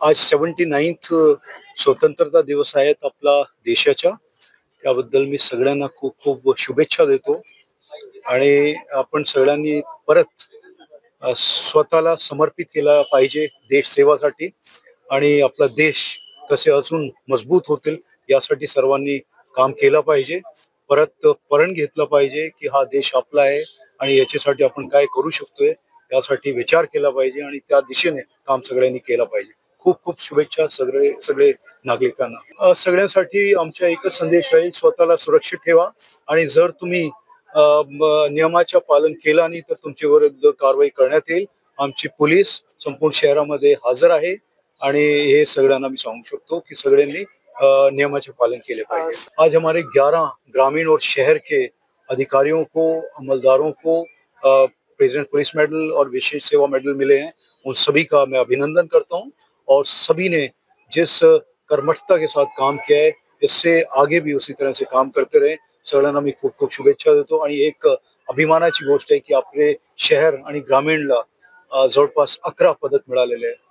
आज 79th स्वतंत्रता दिवस आहेत आपला देशाच्या. त्याबद्दल मी सगळ्यांना खूप खूप शुभेच्छा देतो आणि आपण सगळ्यांनी परत स्वतःला समर्पित केला पाहिजे देश सेवासाठी आणि आपला देश कसे अजून मजबूत होतील यासाठी सर्वांनी काम केलं पाहिजे. परत प्रण घेतलं पाहिजे की हा देश आपला आहे आणि याच्यासाठी आपण काय करू शकतोय यासाठी विचार केला पाहिजे आणि त्या दिशेने काम सगळ्यांनी केलं पाहिजे. खूप खूप शुभेच्छा सगळे सगळे नागरिकांना. सगळ्यांसाठी आमचा एकच संदेश राहील, स्वतःला सुरक्षित ठेवा आणि जर तुम्ही नियमाचे पालन केलं नाही तर तुमच्या विरुद्ध कारवाई करण्यात येईल. आमची पोलीस संपूर्ण शहरामध्ये हजर आहे आणि हे सगळ्यांना मी सांगू शकतो की सगळ्यांनी नियमाचे पालन केले पाहिजे. आज हमारे 11 ग्रामीण और शहर के अधिकारियों को, अमलदारों को प्रेसिडेंट पुलिस मेडल और विशेष सेवा मेडल मिले हैं। उन सभी का मैं अभिनंदन करता हूं और सभी ने जिस कर्मठता के साथ काम किया है इससे आगे भी उसी तरह से काम करते रहे. सगळ्यांना मी खूप खूप शुभेच्छा देतो आणि एक अभिमानाची गोष्ट आहे की आपले शहर आणि ग्रामीणला जवळपास 11 पदक मिळालेले आहे.